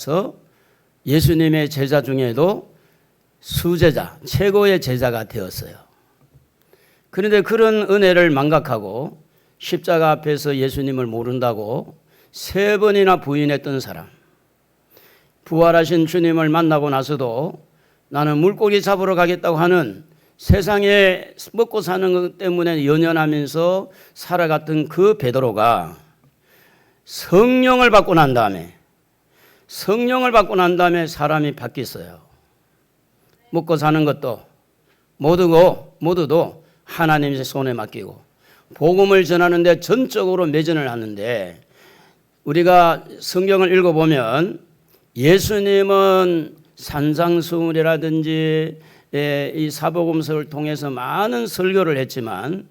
그래서 예수님의 제자 중에도 수제자, 최고의 제자가 되었어요. 그런데 그런 은혜를 망각하고 십자가 앞에서 예수님을 모른다고 3번이나 부인했던 사람, 부활하신 주님을 만나고 나서도 나는 물고기 잡으러 가겠다고 하는 세상에 먹고 사는 것 때문에 연연하면서 살아갔던 그 베드로가 성령을 받고 난 다음에 사람이 바뀌었어요. 먹고 사는 것도 모두도 하나님의 손에 맡기고 복음을 전하는데 전적으로 매진을 하는데, 우리가 성경을 읽어보면 예수님은 산상수훈이라든지 이 사복음서를 통해서 많은 설교를 했지만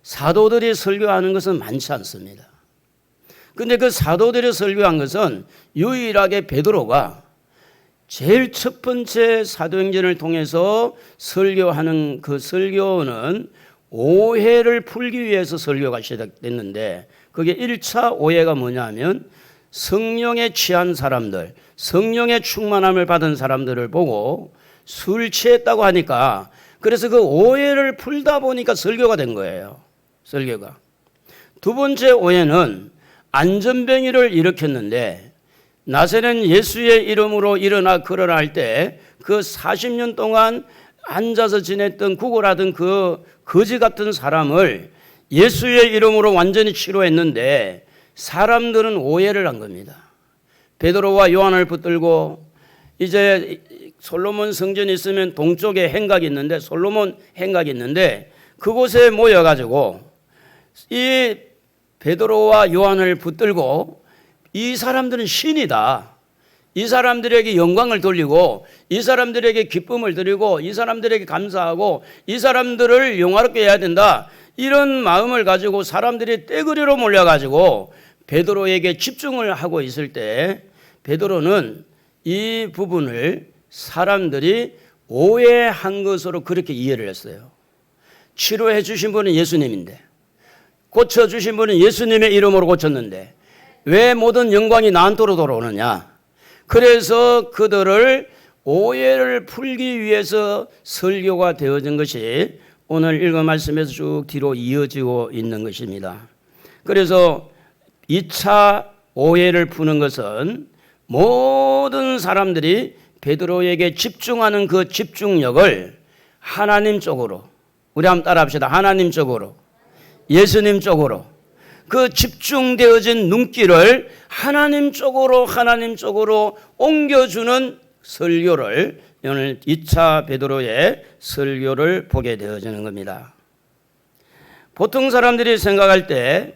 사도들이 설교하는 것은 많지 않습니다. 그런데 그 사도들이 설교한 것은 유일하게 베드로가 제일 첫 번째 사도행전을 통해서 설교하는 그 설교는 오해를 풀기 위해서 설교가 시작됐는데, 그게 1차 오해가 뭐냐면 성령에 취한 사람들, 성령의 충만함을 받은 사람들을 보고 술 취했다고 하니까, 그래서 그 오해를 풀다 보니까 설교가 된 거예요. 설교가. 두 번째 오해는 안전병이를 일으켰는데, 나사렛 예수의 이름으로 일어나 걸어라 할 때 그 40년 동안 앉아서 지냈던 구걸하던 그 거지 같은 사람을 예수의 이름으로 완전히 치료했는데 사람들은 오해를 한 겁니다. 베드로와 요한을 붙들고, 이제 솔로몬 성전이 있으면 동쪽에 행각이 있는데, 솔로몬 행각이 있는데 그곳에 모여가지고 이 베드로와 요한을 붙들고, 이 사람들은 신이다, 이 사람들에게 영광을 돌리고 이 사람들에게 기쁨을 드리고 이 사람들에게 감사하고 이 사람들을 영화롭게 해야 된다, 이런 마음을 가지고 사람들이 떼거리로 몰려가지고 베드로에게 집중을 하고 있을 때, 베드로는 이 부분을 사람들이 오해한 것으로 그렇게 이해를 했어요. 치료해 주신 분은 예수님인데, 고쳐주신 분은 예수님의 이름으로 고쳤는데 왜 모든 영광이 나한테로 돌아오느냐. 그래서 그들을 오해를 풀기 위해서 설교가 되어진 것이 오늘 읽은 말씀에서 쭉 뒤로 이어지고 있는 것입니다. 그래서 2차 오해를 푸는 것은 모든 사람들이 베드로에게 집중하는 그 집중력을 하나님 쪽으로, 우리 한번 따라 합시다. 하나님 쪽으로, 예수님 쪽으로, 그 집중되어진 눈길을 하나님 쪽으로 옮겨주는 설교를, 오늘 2차 베드로의 설교를 보게 되어지는 겁니다. 보통 사람들이 생각할 때,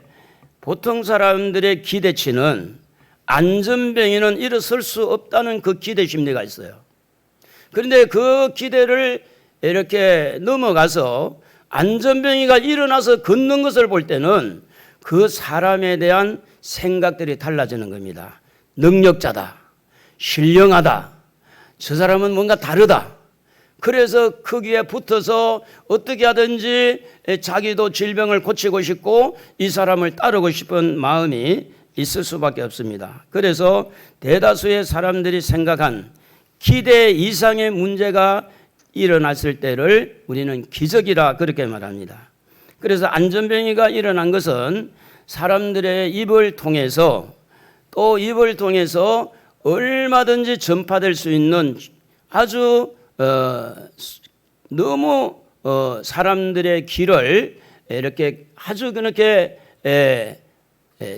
보통 사람들의 기대치는 안전병에는 일어설 수 없다는 그 기대 심리가 있어요. 그런데 그 기대를 이렇게 넘어가서 안전병이가 일어나서 걷는 것을 볼 때는 그 사람에 대한 생각들이 달라지는 겁니다. 능력자다, 신령하다, 저 사람은 뭔가 다르다. 그래서 거기에 붙어서 어떻게 하든지 자기도 질병을 고치고 싶고 이 사람을 따르고 싶은 마음이 있을 수밖에 없습니다. 그래서 대다수의 사람들이 생각한 기대 이상의 문제가 일어났을 때를 우리는 기적이라 그렇게 말합니다. 그래서 안전병이가 일어난 것은 사람들의 입을 통해서, 또 입을 통해서 얼마든지 전파될 수 있는 아주 너무 사람들의 귀를 이렇게 아주 그렇게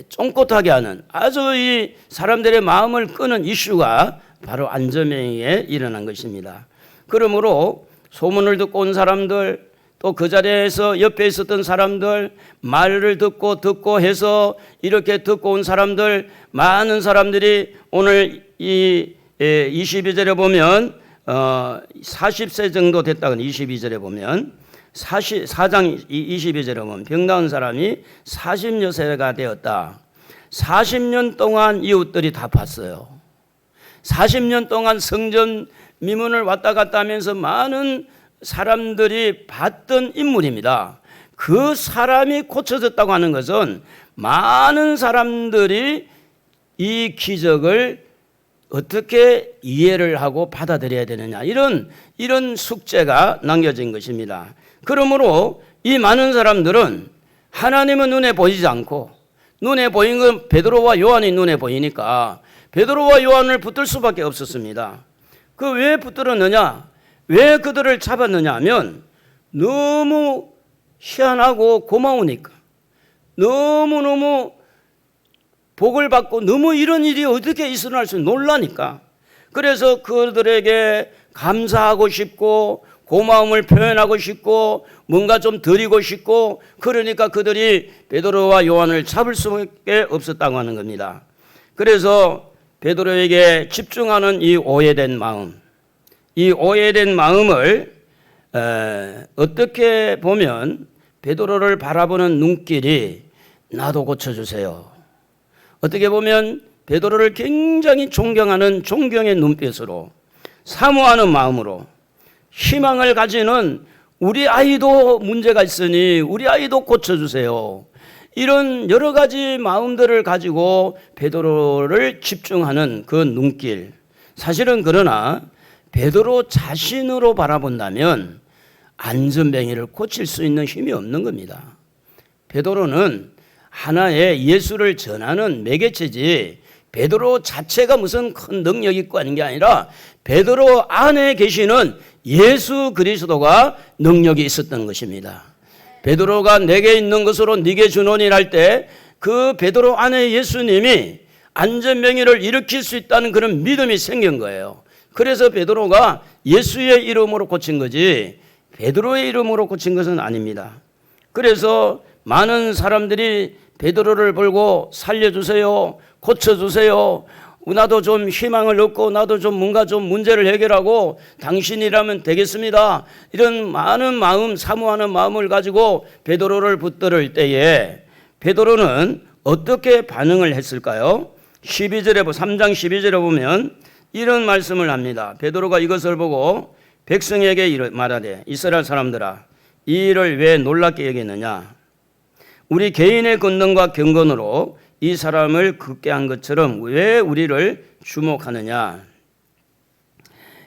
쫑긋하게 하는, 아주 이 사람들의 마음을 끄는 이슈가 바로 안전병에 일어난 것입니다. 그러므로 소문을 듣고 온 사람들, 또 그 자리에서 옆에 있었던 사람들, 말을 듣고 해서 이렇게 듣고 온 사람들, 많은 사람들이 오늘 이 22절에 보면 40세 정도 됐다고, 22절에 보면 4장 22절에 보면 병 나은 사람이 40여 세가 되었다. 40년 동안 이웃들이 다 봤어요. 40년 동안 성전 미문을 왔다 갔다 하면서 많은 사람들이 봤던 인물입니다. 그 사람이 고쳐졌다고 하는 것은 많은 사람들이 이 기적을 어떻게 이해를 하고 받아들여야 되느냐, 이런 숙제가 남겨진 것입니다. 그러므로 이 많은 사람들은 하나님은 눈에 보이지 않고, 눈에 보인 건 베드로와 요한이 눈에 보이니까 베드로와 요한을 붙들 수밖에 없었습니다. 그 왜 붙들었느냐, 왜 그들을 잡았느냐 하면 너무 희한하고 고마우니까, 너무너무 복을 받고 너무 이런 일이 어떻게 일어날 수 놀라니까, 그래서 그들에게 감사하고 싶고 고마움을 표현하고 싶고 뭔가 좀 드리고 싶고, 그러니까 그들이 베드로와 요한을 잡을 수밖에 없었다고 하는 겁니다. 그래서 베드로에게 집중하는 이 오해된 마음, 이 오해된 마음을 어떻게 보면 베드로를 바라보는 눈길이 나도 고쳐주세요. 어떻게 보면 베드로를 굉장히 존경하는 존경의 눈빛으로, 사모하는 마음으로, 희망을 가지는 우리 아이도 문제가 있으니 우리 아이도 고쳐주세요, 이런 여러 가지 마음들을 가지고 베드로를 집중하는 그 눈길. 사실은 그러나 베드로 자신으로 바라본다면 안전뱅이를 고칠 수 있는 힘이 없는 겁니다. 베드로는 하나의 예수를 전하는 매개체지 베드로 자체가 무슨 큰 능력 있고 하는 게 아니라 베드로 안에 계시는 예수 그리스도가 능력이 있었던 것입니다. 베드로가 내게 있는 것으로 네게 주노니 할 때 그 베드로 안에 예수님이 안전병이를 일으킬 수 있다는 그런 믿음이 생긴 거예요. 그래서 베드로가 예수의 이름으로 고친 거지 베드로의 이름으로 고친 것은 아닙니다. 그래서 많은 사람들이 베드로를 보고 살려주세요, 고쳐주세요, 나도 좀 희망을 얻고 나도 좀 뭔가 좀 문제를 해결하고 당신이라면 되겠습니다, 이런 많은 마음, 사모하는 마음을 가지고 베드로를 붙들을 때에 베드로는 어떻게 반응을 했을까요? 3장 12절에 보면 이런 말씀을 합니다. 베드로가 이것을 보고 백성에게 말하되 이스라엘 사람들아, 이 일을 왜 놀랍게 여기느냐? 우리 개인의 권능과 경건으로 이 사람을 긋게 한 것처럼 왜 우리를 주목하느냐?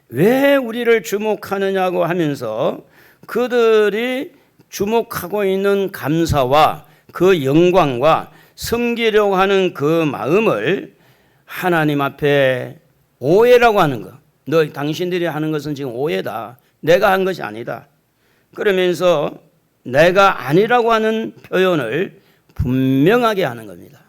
왜 우리를 주목하느냐고 하면서 그들이 주목하고 있는 감사와 그 영광과 섬기려고 하는 그 마음을 하나님 앞에 오해라고 하는 거. 당신들이 하는 것은 지금 오해다. 내가 한 것이 아니다. 그러면서 내가 아니라고 하는 표현을 분명하게 하는 겁니다.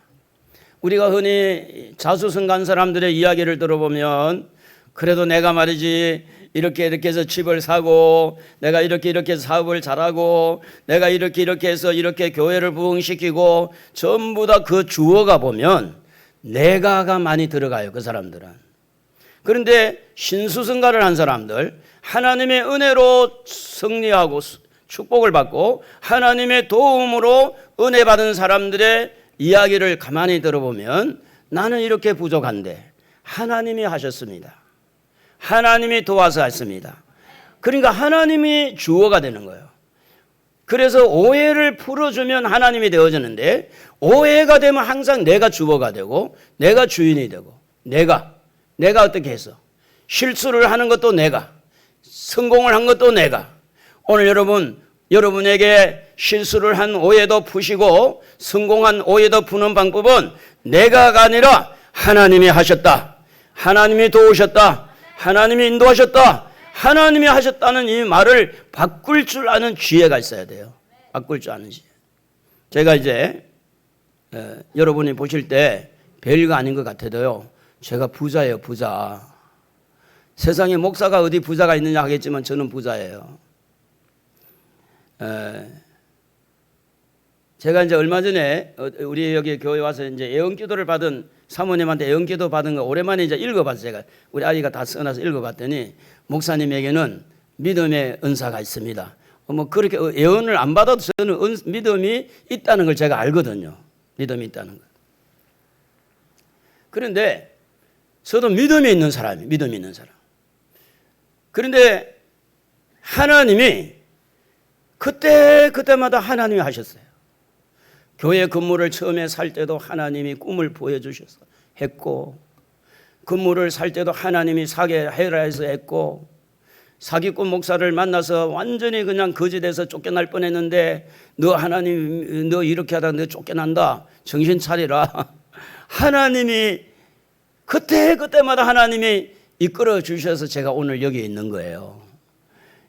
우리가 흔히 자수성가한 사람들의 이야기를 들어보면 그래도 내가 말이지 이렇게 해서 집을 사고 내가 이렇게 해서 사업을 잘하고 내가 이렇게 해서 이렇게 교회를 부흥시키고 전부 다 그 주어가 보면 내가가 많이 들어가요. 그 사람들은. 그런데 신수성가를 한 사람들, 하나님의 은혜로 승리하고 축복을 받고 하나님의 도움으로 은혜 받은 사람들의 이야기를 가만히 들어보면 나는 이렇게 부족한데 하나님이 하셨습니다. 하나님이 도와서 했습니다. 그러니까 하나님이 주어가 되는 거예요. 그래서 오해를 풀어주면 하나님이 되어지는데 오해가 되면 항상 내가 주어가 되고 내가 주인이 되고 내가 어떻게 해서 실수를 하는 것도 내가, 성공을 한 것도 내가. 오늘 여러분에게 실수를 한 오해도 푸시고 성공한 오해도 푸는 방법은 내가가 아니라 하나님이 하셨다, 하나님이 도우셨다, 하나님이 인도하셨다, 하나님이 하셨다는 이 말을 바꿀 줄 아는 지혜가 있어야 돼요. 바꿀 줄 아는 지혜. 제가 이제 여러분이 보실 때 별거 아닌 것 같아도요, 제가 부자예요. 부자. 세상에 목사가 어디 부자가 있느냐 하겠지만 저는 부자예요. 제가 이제 얼마 전에 우리 여기 교회 와서 이제 예언기도를 받은 사모님한테 예언기도 받은 거 오랜만에 이제 읽어봤어요. 제가 우리 아이가 다 써놔서 읽어봤더니 목사님에게는 믿음의 은사가 있습니다. 뭐 그렇게 예언을 안 받아도 저는 믿음이 있다는 걸 제가 알거든요. 믿음이 있다는 걸. 그런데 저도 믿음이 있는 사람이에요. 믿음이 있는 사람. 그런데 하나님이 그때마다 하나님이 하셨어요. 교회 건물을 처음에 살 때도 하나님이 꿈을 보여주셔서 했고, 건물을 살 때도 하나님이 사게 해라 해서 했고, 사기꾼 목사를 만나서 완전히 그냥 거짓에서 쫓겨날 뻔했는데 너 하나님 너 이렇게 하다 너 쫓겨난다 정신 차리라. 하나님이 그때마다 하나님이 이끌어 주셔서 제가 오늘 여기 있는 거예요.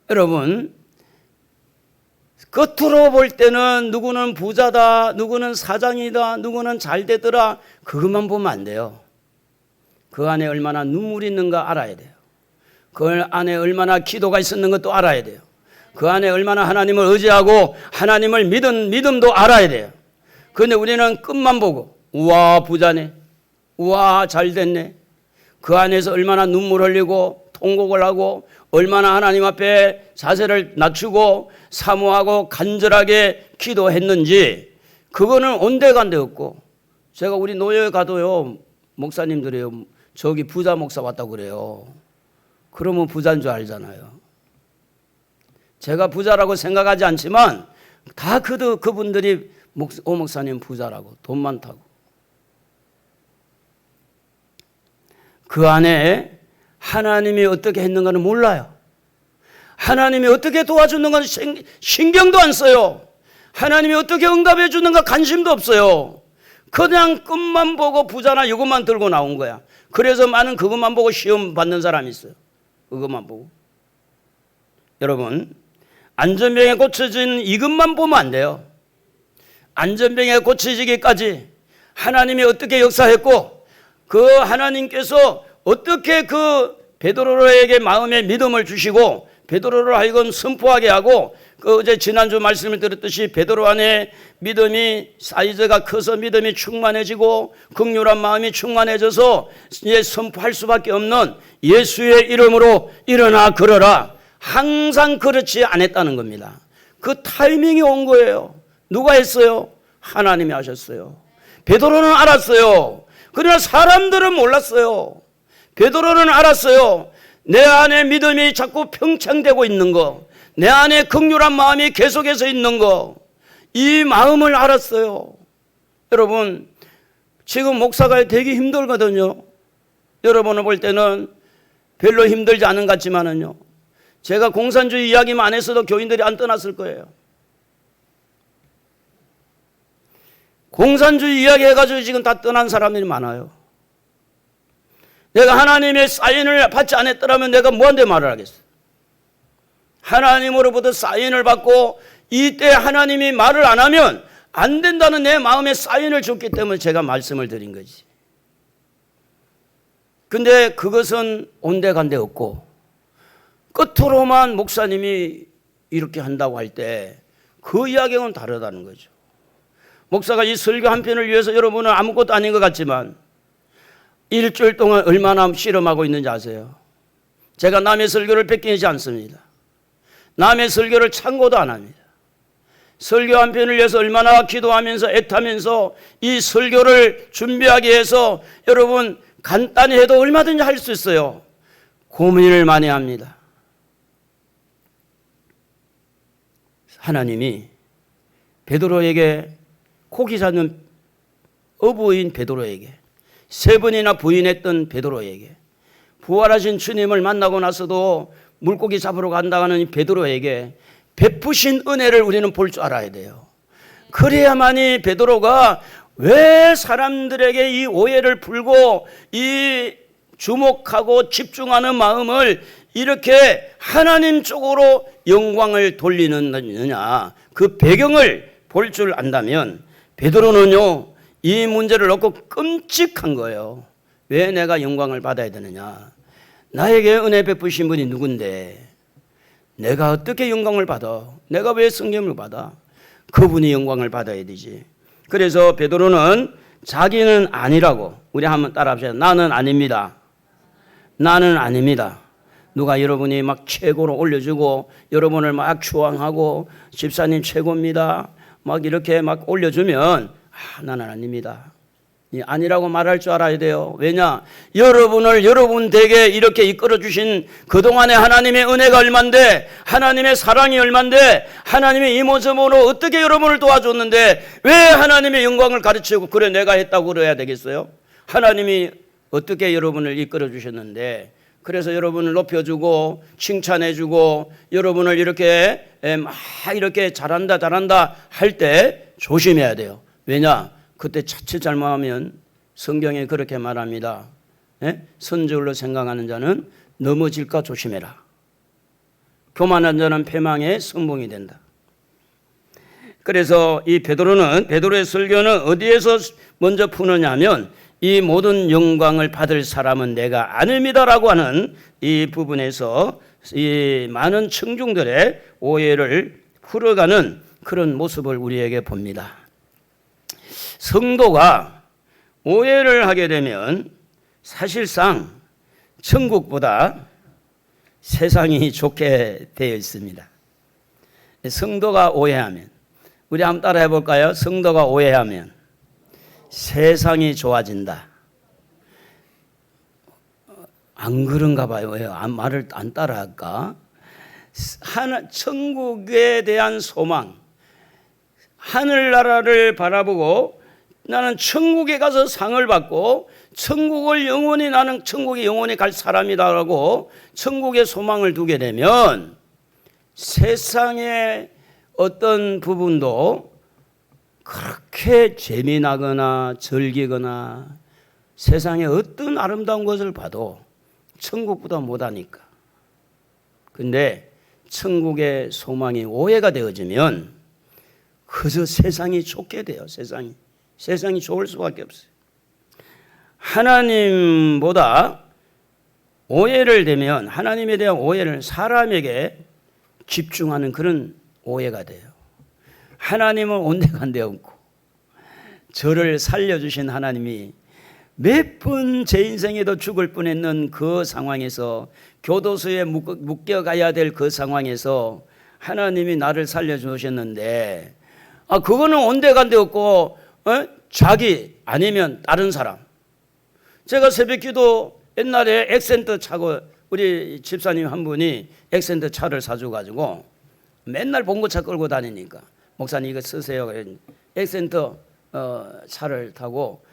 여러분, 겉으로 볼 때는 누구는 부자다, 누구는 사장이다, 누구는 잘 되더라, 그것만 보면 안 돼요. 그 안에 얼마나 눈물이 있는가 알아야 돼요. 그 안에 얼마나 기도가 있었는 것도 알아야 돼요. 그 안에 얼마나 하나님을 의지하고 하나님을 믿은 믿음도 알아야 돼요. 그런데 우리는 끝만 보고 우와 부자네, 우와 잘 됐네, 그 안에서 얼마나 눈물 흘리고 통곡을 하고 얼마나 하나님 앞에 자세를 낮추고 사모하고 간절하게 기도했는지 그거는 온데간데 없고, 제가 우리 노예에 가도요 목사님들이요 저기 부자 목사 왔다고 그래요. 그러면 부자인 줄 알잖아요. 제가 부자라고 생각하지 않지만 다 그분들이 오 목사님 부자라고, 돈 많다고. 그 안에 하나님이 어떻게 했는가는 몰라요. 하나님이 어떻게 도와주는가는 신경도 안 써요. 하나님이 어떻게 응답해 주는가 관심도 없어요. 그냥 끝만 보고 부자나 이것만 들고 나온 거야. 그래서 많은 그것만 보고 시험 받는 사람이 있어요. 그것만 보고. 여러분, 안전병에 고쳐진 이것만 보면 안 돼요. 안전병에 고쳐지기까지 하나님이 어떻게 역사했고 그 하나님께서 어떻게 그 베드로에게 마음의 믿음을 주시고 베드로를 하여금 선포하게 하고, 그 어제 지난주 말씀을 드렸듯이 베드로 안에 믿음이 사이즈가 커서 믿음이 충만해지고 긍휼한 마음이 충만해져서 이제 선포할 수밖에 없는 예수의 이름으로 일어나 걸어라. 항상 그렇지 않았다는 겁니다. 그 타이밍이 온 거예요. 누가 했어요? 하나님이 하셨어요. 베드로는 알았어요. 그러나 사람들은 몰랐어요. 베드로는 알았어요. 내 안에 믿음이 자꾸 평창되고 있는 거, 내 안에 긍휼한 마음이 계속해서 있는 거, 이 마음을 알았어요. 여러분, 지금 목사가 되게 힘들거든요. 여러분을 볼 때는 별로 힘들지 않은 것 같지만은요, 제가 공산주의 이야기만 안 했어도 교인들이 안 떠났을 거예요. 공산주의 이야기 해가지고 지금 다 떠난 사람들이 많아요. 내가 하나님의 사인을 받지 않았더라면 내가 뭐한테 말을 하겠어요? 하나님으로부터 사인을 받고 이때 하나님이 말을 안 하면 안 된다는 내 마음에 사인을 줬기 때문에 제가 말씀을 드린 거지. 근데 그것은 온데간데 없고 끝으로만 목사님이 이렇게 한다고 할 때 그 이야기는 다르다는 거죠. 목사가 이 설교 한 편을 위해서 여러분은 아무것도 아닌 것 같지만 일주일 동안 얼마나 실험하고 있는지 아세요? 제가 남의 설교를 뺏기지 않습니다. 남의 설교를 참고도 안 합니다. 설교 한 편을 위해서 얼마나 기도하면서 애타면서 이 설교를 준비하기 위해서 여러분 간단히 해도 얼마든지 할 수 있어요. 고민을 많이 합니다. 하나님이 베드로에게 고기 잡는 어부인 베드로에게, 세 번이나 부인했던 베드로에게, 부활하신 주님을 만나고 나서도 물고기 잡으러 간다는 베드로에게 베푸신 은혜를 우리는 볼 줄 알아야 돼요. 그래야만이 베드로가 왜 사람들에게 이 오해를 풀고 이 주목하고 집중하는 마음을 이렇게 하나님 쪽으로 영광을 돌리느냐, 그 배경을 볼 줄 안다면 베드로는요 이 문제를 놓고 끔찍한 거예요. 왜 내가 영광을 받아야 되느냐? 나에게 은혜 베푸신 분이 누군데 내가 어떻게 영광을 받아? 내가 왜 성경을 받아? 그분이 영광을 받아야 되지. 그래서 베드로는 자기는 아니라고, 우리 한번 따라합시다. 나는 아닙니다. 나는 아닙니다. 누가 여러분이 막 최고로 올려주고 여러분을 막 추앙하고 집사님 최고입니다 막 이렇게 막 올려주면 나는 아닙니다. 아니라고 말할 줄 알아야 돼요. 왜냐? 여러분을 여러분 댁에 이렇게 이끌어주신 그동안의 하나님의 은혜가 얼만데, 하나님의 사랑이 얼만데, 하나님의 이 모습으로 어떻게 여러분을 도와줬는데 왜 하나님의 영광을 가르치고 그래 내가 했다고 그래야 되겠어요? 하나님이 어떻게 여러분을 이끌어 주셨는데, 그래서 여러분을 높여주고 칭찬해주고 여러분을 이렇게 막 이렇게 잘한다 할 때 조심해야 돼요. 왜냐? 그때 자칫 잘못하면 성경에 그렇게 말합니다. 선저울로 생각하는 자는 넘어질까 조심해라. 교만한 자는 패망의 선봉이 된다. 그래서 이 베드로의 설교는 어디에서 먼저 푸느냐면 이 모든 영광을 받을 사람은 내가 아닙니다라고 하는 이 부분에서 이 많은 청중들의 오해를 풀어가는 그런 모습을 우리에게 봅니다. 성도가 오해를 하게 되면 사실상 천국보다 세상이 좋게 되어 있습니다. 성도가 오해하면, 우리 한번 따라해 볼까요? 성도가 오해하면 세상이 좋아진다. 안 그런가 봐요. 왜 말을 안 따라할까? 천국에 대한 소망, 하늘나라를 바라보고 나는 천국에 가서 상을 받고 나는 천국에 영원히 갈 사람이다라고 천국에 소망을 두게 되면 세상의 어떤 부분도 그렇게 재미나거나 즐기거나 세상의 어떤 아름다운 것을 봐도 천국보다 못하니까. 근데 천국의 소망이 오해가 되어지면 그저 세상이 좋게 돼요. 세상이 좋을 수밖에 없어요. 하나님보다 오해를 되면 하나님에 대한 오해를 사람에게 집중하는 그런 오해가 돼요. 하나님은 온데간데 없고 저를 살려주신 하나님이 몇 번 제 인생에도 죽을 뻔했는 그 상황에서 교도소에 묶여가야 될 그 상황에서 하나님이 나를 살려주셨는데 그거는 온데간데 없고 자기 아니면 다른 사람. 제가 새벽기도 옛날에 액센트 차고 우리 집사님 한 분이 액센트 차를 사줘가지고 맨날 봉고차 끌고 다니니까 목사님 이거 쓰세요. 액센트 차를 타고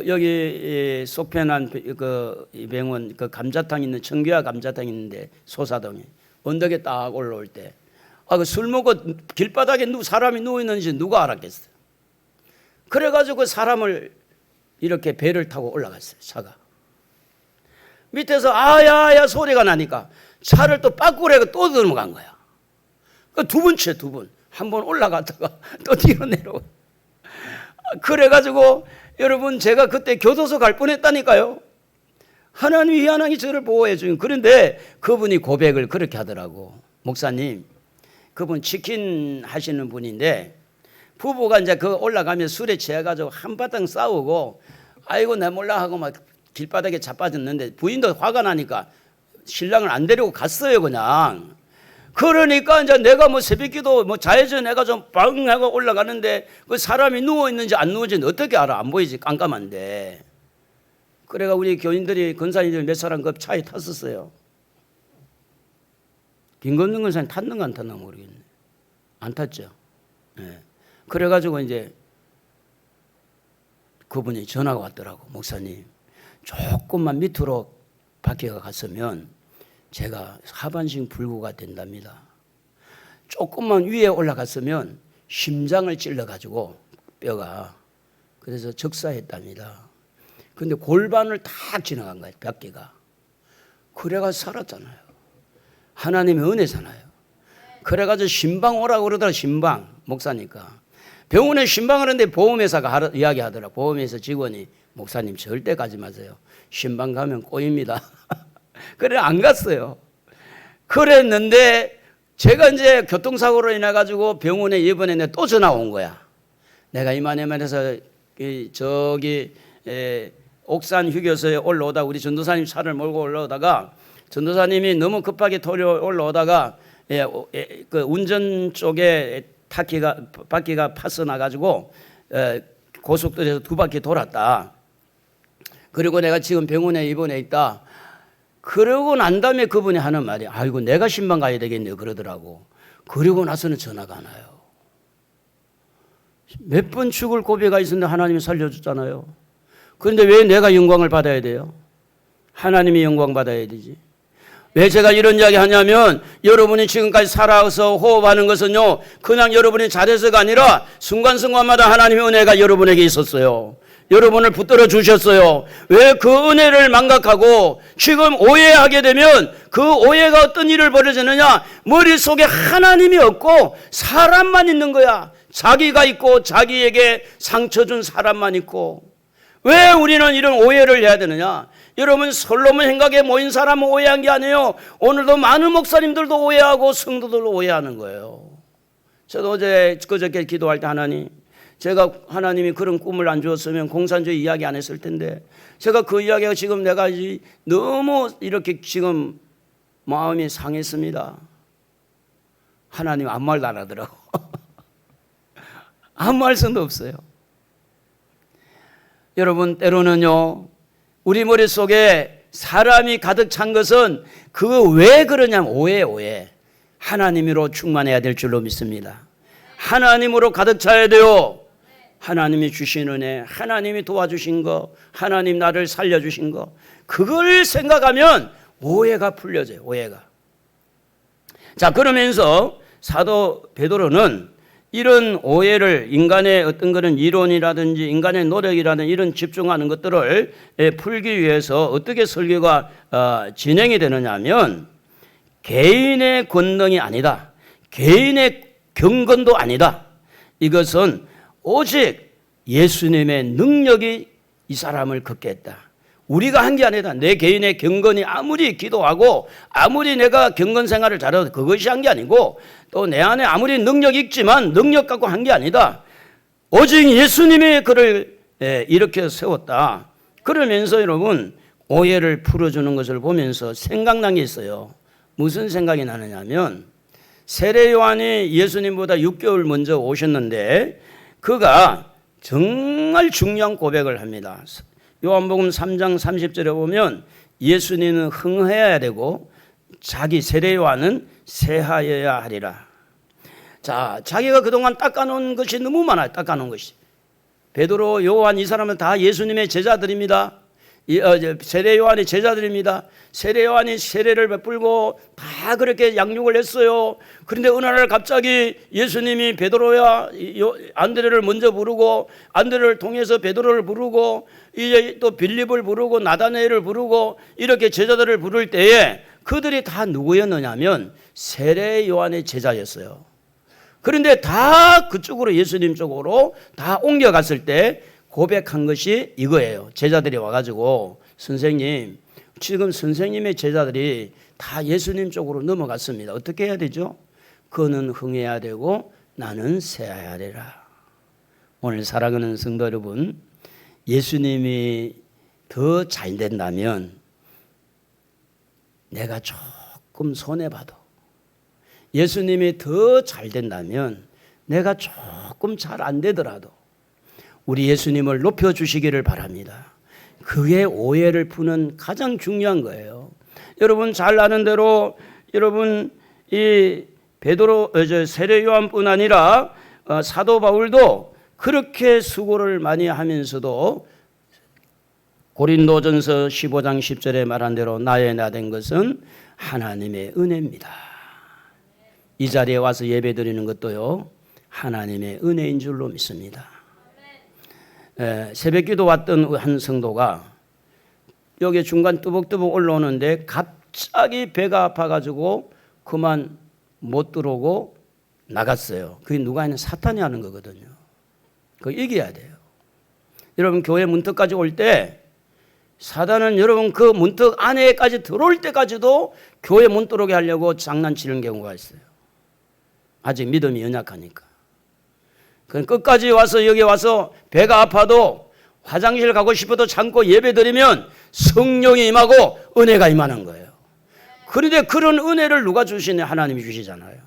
여기 소편한 그 병원 그 감자탕 있는 청규화 감자탕 있는데 소사동에 언덕에 딱 올라올 때 그 술 먹고 길바닥에 사람이 누워 있는지 누가 알았겠어요. 그래가지고 그 사람을 이렇게 배를 타고 올라갔어요. 차가 밑에서 아야야 소리가 나니까 차를 또 빠꾸레고 또 넘어간 거야. 두 번 한 번 올라갔다가 또 뒤로 내려오. 그래가지고 여러분 제가 그때 교도소 갈 뻔했다니까요. 하나님이 희한하게 저를 보호해 주는. 그런데 그분이 고백을 그렇게 하더라고. 목사님, 그분 치킨 하시는 분인데 부부가 이제 그 올라가면 술에 취해가지고 한바탕 싸우고 아이고 내 몰라 하고 막 길바닥에 자빠졌는데 부인도 화가 나니까 신랑을 안 데리고 갔어요 그냥. 그러니까 이제 내가 뭐 새벽기도 뭐 자해져 내가 좀 빵 하고 올라가는데 그 사람이 누워 있는지 안 누워있는지 어떻게 알아? 안 보이지 깜깜한데. 그래가 우리 교인들이 권사님들 몇 사람 그 차에 탔었어요. 김건능 권사님 탔는가 안 탔는가 모르겠네. 안 탔죠. 네. 그래가지고 이제 그분이 전화가 왔더라고. 목사님 조금만 밑으로 바퀴가 갔으면 제가 하반신 불구가 된답니다. 조금만 위에 올라갔으면 심장을 찔러가지고 뼈가 그래서 적사했답니다. 근데 골반을 딱 지나간 거예요. 바퀴가. 그래가지고 살았잖아요. 하나님의 은혜잖아요. 그래가지고 신방 오라고 그러더라. 신방 목사니까 병원에 신방을 하는데 보험회사가 이야기하더라. 보험회사 직원이 목사님 절대 가지 마세요. 신방 가면 꼬입니다. 그래 안 갔어요. 그랬는데 제가 이제 교통사고로 인해 가지고 병원에 입원했는데 또 전화 온 거야. 내가 이만해서 저기 옥산 휴게소에 올라오다 우리 전도사님 차를 몰고 올라오다가 전도사님이 너무 급하게 올라오다가 그 운전 쪽에 바퀴가 파서 나가지고 고속도로에서 두 바퀴 돌았다. 그리고 내가 지금 병원에 입원해 있다. 그러고 난 다음에 그분이 하는 말이 아이고 내가 신방 가야 되겠네요 그러더라고. 그리고 나서는 전화가 안 와요. 몇 번 죽을 고비가 있었는데 하나님이 살려줬잖아요. 그런데 왜 내가 영광을 받아야 돼요? 하나님이 영광 받아야 되지. 왜 제가 이런 이야기 하냐면 여러분이 지금까지 살아서 호흡하는 것은요, 그냥 여러분이 잘해서가 아니라 순간순간마다 하나님의 은혜가 여러분에게 있었어요. 여러분을 붙들어 주셨어요. 왜 그 은혜를 망각하고 지금 오해하게 되면 그 오해가 어떤 일을 벌여지느냐? 머릿속에 하나님이 없고 사람만 있는 거야. 자기가 있고 자기에게 상처 준 사람만 있고. 왜 우리는 이런 오해를 해야 되느냐? 여러분, 솔로몬 행각에 모인 사람은 오해한 게 아니에요. 오늘도 많은 목사님들도 오해하고 성도들도 오해하는 거예요. 저도 어제 그저께 기도할 때 하나님, 제가 하나님이 그런 꿈을 안 주었으면 공산주의 이야기 안 했을 텐데, 제가 그 이야기가 지금 내가 너무 이렇게 지금 마음이 상했습니다. 하나님 아무 말도 안 하더라고. 아무 말씀도 없어요. 여러분, 때로는요, 우리 머릿속에 사람이 가득 찬 것은 그거 왜 그러냐면 오해. 하나님으로 충만해야 될 줄로 믿습니다. 하나님으로 가득 차야 돼요. 하나님이 주신 은혜, 하나님이 도와주신 거, 하나님 나를 살려주신 거, 그걸 생각하면 오해가 풀려져요. 오해가. 자, 그러면서 사도 베드로는 이런 오해를, 인간의 어떤 그런 이론이라든지 인간의 노력이라든지 이런 집중하는 것들을 풀기 위해서 어떻게 설교가 진행이 되느냐 하면, 개인의 권능이 아니다, 개인의 경건도 아니다, 이것은 오직 예수님의 능력이 이 사람을 걷게 했다. 우리가 한 게 아니다. 내 개인의 경건이 아무리 기도하고 아무리 내가 경건 생활을 잘해도 그것이 한 게 아니고, 또 내 안에 아무리 능력이 있지만 능력 갖고 한 게 아니다. 오직 예수님이 그를 일으켜 세웠다. 그러면서 여러분, 오해를 풀어주는 것을 보면서 생각난 게 있어요. 무슨 생각이 나느냐면, 세례 요한이 예수님보다 6개월 먼저 오셨는데 그가 정말 중요한 고백을 합니다. 요한복음 3장 30절에 보면 예수님은 흥해야 되고 자기 세례 요한은 세하여야 하리라. 자, 자기가 그동안 닦아놓은 것이 너무 많아요. 닦아놓은 것이. 베드로, 요한, 이 사람은 다 예수님의 제자들입니다. 세례 요한이 제자들입니다. 세례 요한이 세례를 베풀고 다 그렇게 양육을 했어요. 그런데 어느 날 갑자기 예수님이 베드로야 안드레를 먼저 부르고, 안드레를 통해서 베드로를 부르고, 이제 또 빌립을 부르고 나다나엘을 부르고, 이렇게 제자들을 부를 때에 그들이 다 누구였느냐면 세례 요한의 제자였어요. 그런데 다 그쪽으로, 예수님 쪽으로 다 옮겨갔을 때 고백한 것이 이거예요. 제자들이 와가지고, 선생님, 지금 선생님의 제자들이 다 예수님 쪽으로 넘어갔습니다. 어떻게 해야 되죠? 그는 흥해야 되고 나는 세해야 되라. 오늘 사랑하는 성도 여러분, 예수님이 더 잘 된다면 내가 조금 손해봐도, 예수님이 더 잘 된다면 내가 조금 잘 안 되더라도 우리 예수님을 높여주시기를 바랍니다. 그게 오해를 푸는 가장 중요한 거예요. 여러분 잘 아는 대로, 여러분 이 베드로, 세례 요한뿐 아니라 사도 바울도 그렇게 수고를 많이 하면서도 고린도전서 15장 10절에 말한 대로 나의 나 된 것은 하나님의 은혜입니다. 이 자리에 와서 예배드리는 것도요, 하나님의 은혜인 줄로 믿습니다. 새벽기도 왔던 한 성도가 여기 중간 뚜벅뚜벅 올라오는데 갑자기 배가 아파가지고 그만 못 들어오고 나갔어요. 그게 누가 하는, 사탄이 하는 거거든요. 그거 이겨야 돼요. 여러분, 교회 문턱까지 올 때 사단은 여러분 그 문턱 안에까지 들어올 때까지도 교회 못 들어오게 하려고 장난치는 경우가 있어요. 아직 믿음이 연약하니까. 끝까지 와서, 여기 와서 배가 아파도 화장실 가고 싶어도 참고 예배 드리면 성령이 임하고 은혜가 임하는 거예요. 그런데 그런 은혜를 누가 주시냐? 하나님이 주시잖아요.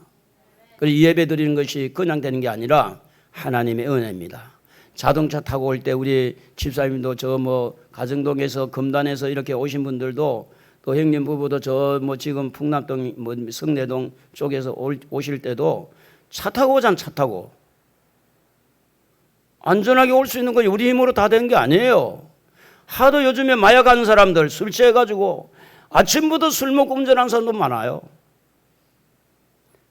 그래서 예배 드리는 것이 그냥 되는 게 아니라 하나님의 은혜입니다. 자동차 타고 올 때 우리 집사님도 저 가정동에서 금단에서 이렇게 오신 분들도, 또 형님 부부도 저 지금 풍남동 성내동 쪽에서 오실 때도 차 타고 오잖아. 차 타고 안전하게 올 수 있는 건 우리 힘으로 다 된 게 아니에요. 하도 요즘에 마약 하는 사람들 술 취해가지고 아침부터 술 먹고 운전하는 사람도 많아요.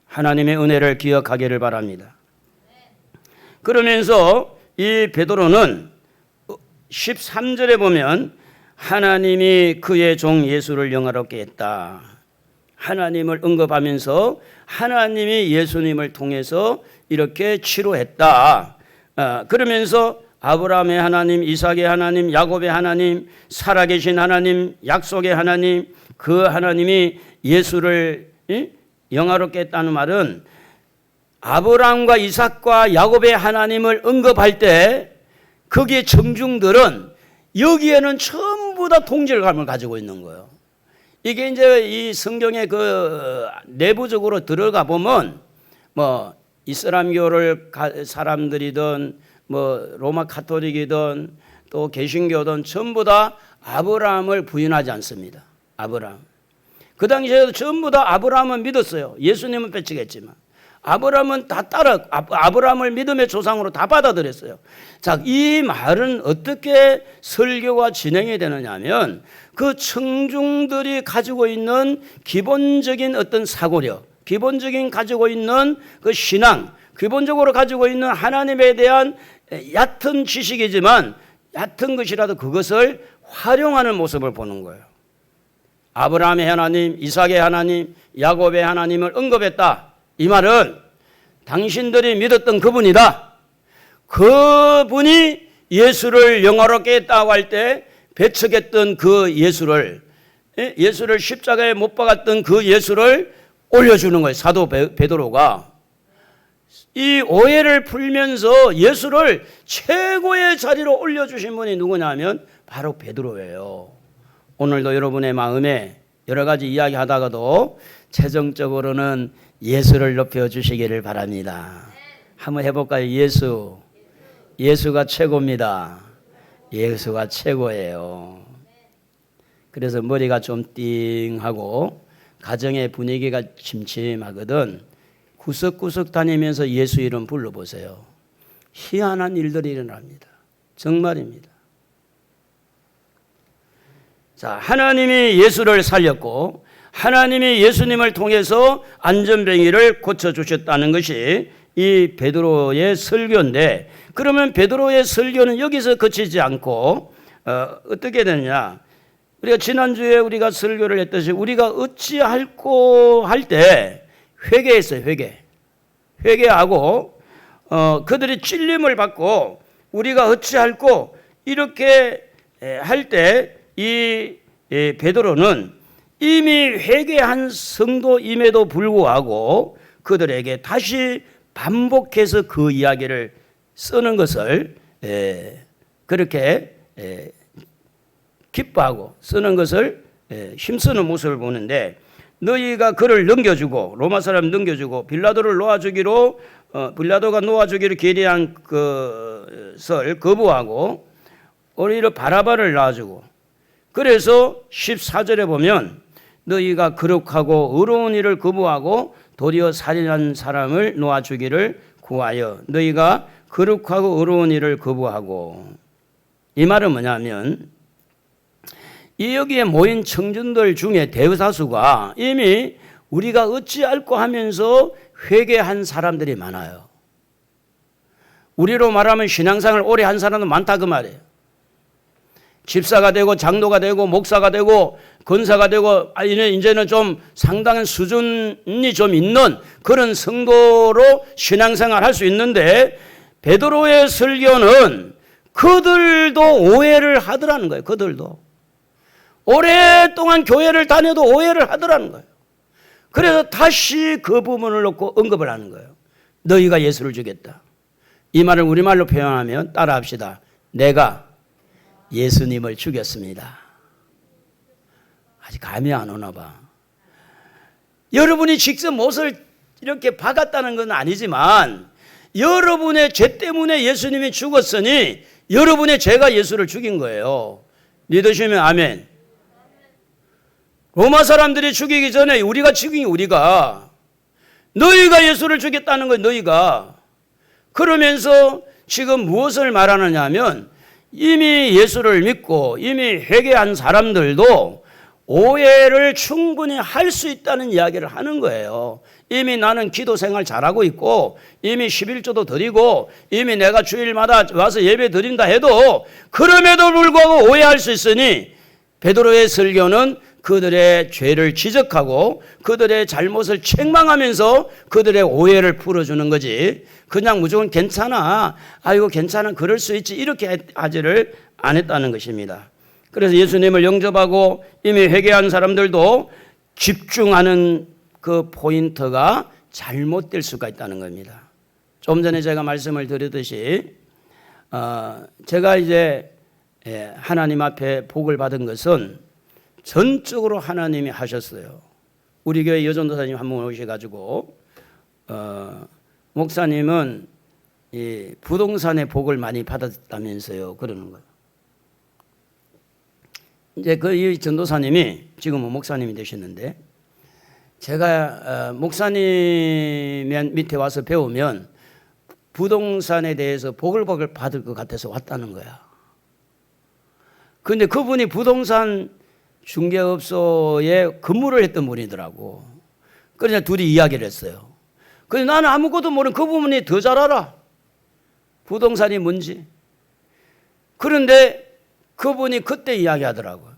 하나님의 은혜를 기억하기를 바랍니다. 그러면서 이 베드로는 13절에 보면 하나님이 그의 종 예수를 영화롭게 했다. 하나님을 언급하면서 하나님이 예수님을 통해서 이렇게 치료했다. 그러면서 아브라함의 하나님, 이삭의 하나님, 야곱의 하나님, 살아계신 하나님, 약속의 하나님, 그 하나님이 예수를 영화롭게 했다는 말은 아브라함과 이삭과 야곱의 하나님을 언급할 때 거기에 청중들은 여기에는 전부 다 동질감을 가지고 있는 거예요. 이게 이제 이 성경의 그 내부적으로 들어가 보면 뭐 이슬람교를 사람들이든 뭐 로마 카톨릭이든 또 개신교든 전부 다 아브라함을 부인하지 않습니다. 아브라함. 그 당시에도 전부 다 아브라함은 믿었어요. 예수님은 빼치겠지만. 아브라함은 다 따라 아브라함을 믿음의 조상으로 다 받아들였어요. 자, 이 말은 어떻게 설교가 진행이 되느냐 하면 그 청중들이 가지고 있는 기본적인 어떤 사고력, 기본적인 가지고 있는 그 신앙, 기본적으로 가지고 있는 하나님에 대한 얕은 지식이지만 얕은 것이라도 그것을 활용하는 모습을 보는 거예요. 아브라함의 하나님, 이삭의 하나님, 야곱의 하나님을 언급했다. 이 말은 당신들이 믿었던 그분이다. 그분이 예수를 영화롭게 했다고 할 때 배척했던 그 예수를 십자가에 못 박았던 그 예수를 올려주는 거예요. 사도 베드로가. 이 오해를 풀면서 예수를 최고의 자리로 올려주신 분이 누구냐 하면 바로 베드로예요. 오늘도 여러분의 마음에 여러 가지 이야기하다가도 최종적으로는 예수를 높여주시기를 바랍니다. 한번 해볼까요? 예수가 최고입니다. 예수가 최고예요. 그래서 머리가 좀 띵하고 가정의 분위기가 침침하거든 구석구석 다니면서 예수 이름 불러보세요. 희한한 일들이 일어납니다. 정말입니다. 자, 하나님이 예수를 살렸고 하나님이 예수님을 통해서 안전병이를 고쳐주셨다는 것이 이 베드로의 설교인데, 그러면 베드로의 설교는 여기서 그치지 않고 어떻게 되느냐. 우리가 지난주에 우리가 설교를 했듯이 우리가 어찌할꼬 할 때 회개했어요. 회개하고 그들이 찔림을 받고 우리가 어찌할꼬 이렇게 할 때 이 베드로는 이미 회개한 성도임에도 불구하고 그들에게 다시 반복해서 그 이야기를 쓰는 것을 그렇게 기뻐하고 쓰는 것을 힘쓰는 모습을 보는데, 너희가 그를 넘겨주고 로마 사람 넘겨주고 빌라도를 놓아주기로 빌라도가 놓아주기를 계리한 것을 거부하고 오히려 바라바를 놔주고, 그래서 14절에 보면 너희가 거룩하고 의로운 일을 거부하고 도리어 살인한 사람을 놓아주기를 구하여 너희가 거룩하고 의로운 일을 거부하고, 이 말은 뭐냐면 이 여기에 모인 청중들 중에 대다수가 이미 우리가 어찌할꼬 하면서 회개한 사람들이 많아요. 우리로 말하면 신앙생활을 오래 한 사람도 많다 그 말이에요. 집사가 되고 장로가 되고 목사가 되고 권사가 되고 이제는 좀 상당한 수준이 좀 있는 그런 성도로 신앙생활 할 수 있는데, 베드로의 설교는 그들도 오해를 하더라는 거예요. 그들도 오랫동안 교회를 다녀도 오해를 하더라는 거예요. 그래서 다시 그 부분을 놓고 언급을 하는 거예요. 너희가 예수를 주겠다. 이 말을 우리말로 표현하면 따라합시다. 내가 예수님을 죽였습니다. 아직 감이 안 오나 봐. 여러분이 직접 못을 이렇게 박았다는 건 아니지만 여러분의 죄 때문에 예수님이 죽었으니 여러분의 죄가 예수를 죽인 거예요. 믿으시면 아멘. 로마 사람들이 죽이기 전에 우리가 죽인 우리가, 너희가 예수를 죽였다는 거예요. 너희가. 그러면서 지금 무엇을 말하느냐 하면 이미 예수를 믿고 이미 회개한 사람들도 오해를 충분히 할 수 있다는 이야기를 하는 거예요. 이미 나는 기도 생활 잘하고 있고 이미 11조도 드리고 이미 내가 주일마다 와서 예배 드린다 해도 그럼에도 불구하고 오해할 수 있으니 베드로의 설교는 그들의 죄를 지적하고 그들의 잘못을 책망하면서 그들의 오해를 풀어주는 거지, 그냥 무조건 괜찮아, 아이고 괜찮아, 그럴 수 있지, 이렇게 하지를 않았다는 것입니다. 그래서 예수님을 영접하고 이미 회개한 사람들도 집중하는 그 포인트가 잘못될 수가 있다는 겁니다. 좀 전에 제가 말씀을 드렸듯이 제가 이제 하나님 앞에 복을 받은 것은 전적으로 하나님이 하셨어요. 우리 교회 여전도사님 한 분 오셔가지고 목사님은 이 부동산의 복을 많이 받았다면서요, 그러는 거예요. 이제 이 전도사님이 지금은 목사님이 되셨는데, 제가 목사님 밑에 와서 배우면 부동산에 대해서 복을 받을 것 같아서 왔다는 거야. 그런데 그분이 부동산 중개업소에 근무를 했던 분이더라고. 그래서 둘이 이야기를 했어요. 그래서 나는 아무것도 모르는 그 부분이 더 잘 알아, 부동산이 뭔지. 그런데 그분이 그때 이야기하더라고요.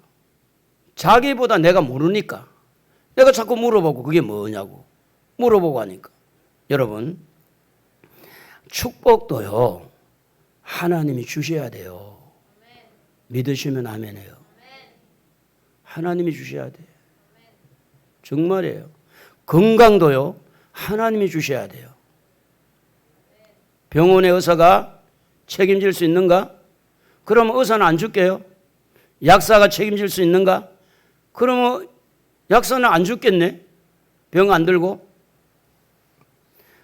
자기보다 내가 모르니까 내가 자꾸 물어보고 그게 뭐냐고 물어보고 하니까, 여러분 축복도요 하나님이 주셔야 돼요. 믿으시면 아멘해요. 하나님이 주셔야 돼요. 정말이에요. 건강도요 하나님이 주셔야 돼요. 병원의 의사가 책임질 수 있는가? 그러면 의사는 안 줄게요. 약사가 책임질 수 있는가? 그러면 약사는 안 죽겠네, 병 안 들고.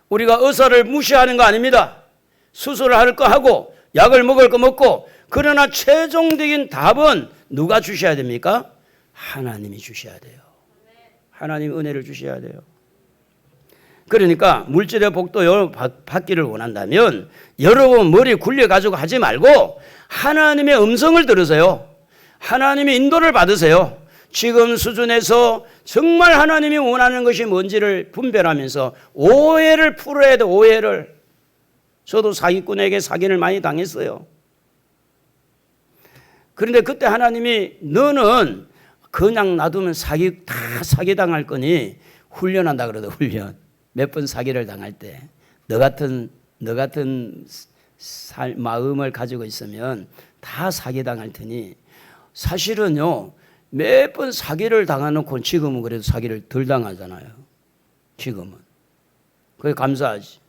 우리가 의사를 무시하는 거 아닙니다. 수술을 할 거 하고 약을 먹을 거 먹고, 그러나 최종적인 답은 누가 주셔야 됩니까? 하나님이 주셔야 돼요. 하나님 은혜를 주셔야 돼요. 그러니까 물질의 복도 받기를 원한다면 여러분 머리 굴려가지고 하지 말고 하나님의 음성을 들으세요. 하나님의 인도를 받으세요. 지금 수준에서 정말 하나님이 원하는 것이 뭔지를 분별하면서 오해를 풀어야 돼, 오해를. 저도 사기꾼에게 사기를 많이 당했어요. 그런데 그때 하나님이 너는 그냥 놔두면 다 사기당할 거니 훈련한다 그러더라고요. 훈련. 몇 번 사기를 당할 때 너 같은 마음을 가지고 있으면 다 사기당할 테니, 사실은요 몇 번 사기를 당해놓고 지금은 그래도 사기를 덜 당하잖아요. 지금은. 그게 감사하지.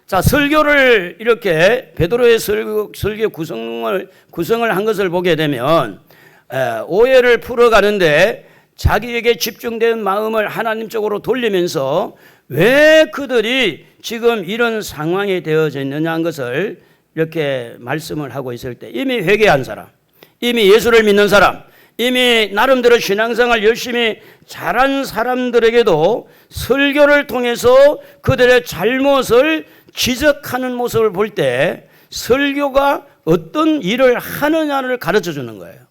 자, 설교를 이렇게 베드로의 설교 구성을 한 것을 보게 되면 오해를 풀어가는데 자기에게 집중된 마음을 하나님 쪽으로 돌리면서 왜 그들이 지금 이런 상황에 되어져 있느냐 한 것을 이렇게 말씀을 하고 있을 때, 이미 회개한 사람, 이미 예수를 믿는 사람, 이미 나름대로 신앙생활 열심히 잘한 사람들에게도 설교를 통해서 그들의 잘못을 지적하는 모습을 볼 때 설교가 어떤 일을 하느냐를 가르쳐 주는 거예요.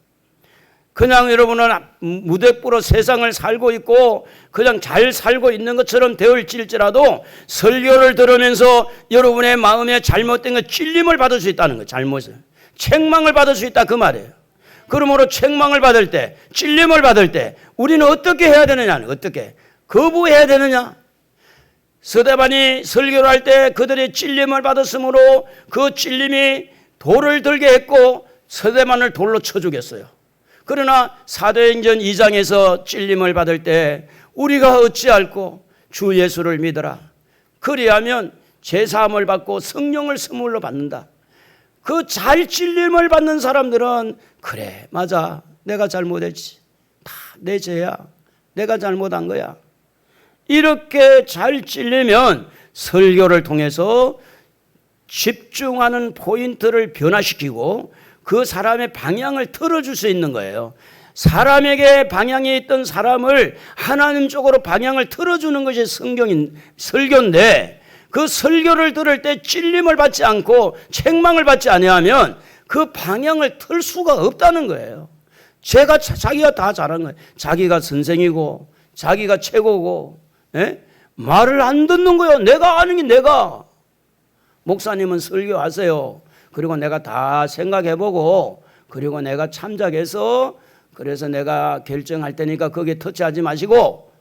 그냥 여러분은 무대뽀로 세상을 살고 있고 그냥 잘 살고 있는 것처럼 되어질지라도 설교를 들으면서 여러분의 마음에 잘못된 것, 찔림을 받을 수 있다는 거예요. 잘못을. 책망을 받을 수 있다, 그 말이에요. 그러므로 책망을 받을 때, 찔림을 받을 때 우리는 어떻게 해야 되느냐, 어떻게 거부해야 되느냐. 스데반이 설교를 할 때 그들의 찔림을 받았으므로 그 찔림이 돌을 들게 했고 스데반을 돌로 쳐 죽였어요. 그러나 사도행전 2장에서 찔림을 받을 때 우리가 어찌할꼬 주 예수를 믿어라. 그리하면 제사함을 받고 성령을 선물로 받는다. 그 잘 찔림을 받는 사람들은 그래, 맞아, 내가 잘못했지, 다 내 죄야, 내가 잘못한 거야, 이렇게 잘 찔리면 설교를 통해서 집중하는 포인트를 변화시키고 그 사람의 방향을 틀어줄 수 있는 거예요. 사람에게 방향이 있던 사람을 하나님 쪽으로 방향을 틀어주는 것이 설교인데, 그 설교를 들을 때 찔림을 받지 않고 책망을 받지 아니하면 그 방향을 틀 수가 없다는 거예요. 자기가 다 잘한 거예요. 자기가 선생이고 자기가 최고고, 예? 말을 안 듣는 거예요. 내가 아는 게 내가. 목사님은 설교하세요. 그리고 내가 다 생각해보고 그리고 내가 참작해서 그래서 내가 결정할 테니까 거기에 터치하지 마시고,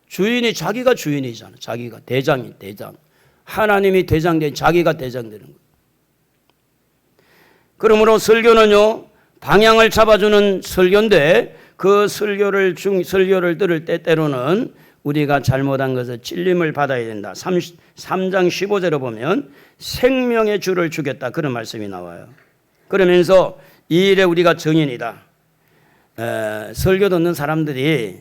주인이 자기가 주인이잖아. 자기가 대장. 하나님이 대장된 자기가 대장되는 거예요. 그러므로 설교는요, 방향을 잡아주는 설교인데 그 설교를 들을 때 때로는 우리가 잘못한 것을 찔림을 받아야 된다. 3장 15절에 보면 생명의 주를 주겠다, 그런 말씀이 나와요. 그러면서 이 일에 우리가 증인이다. 설교 듣는 사람들이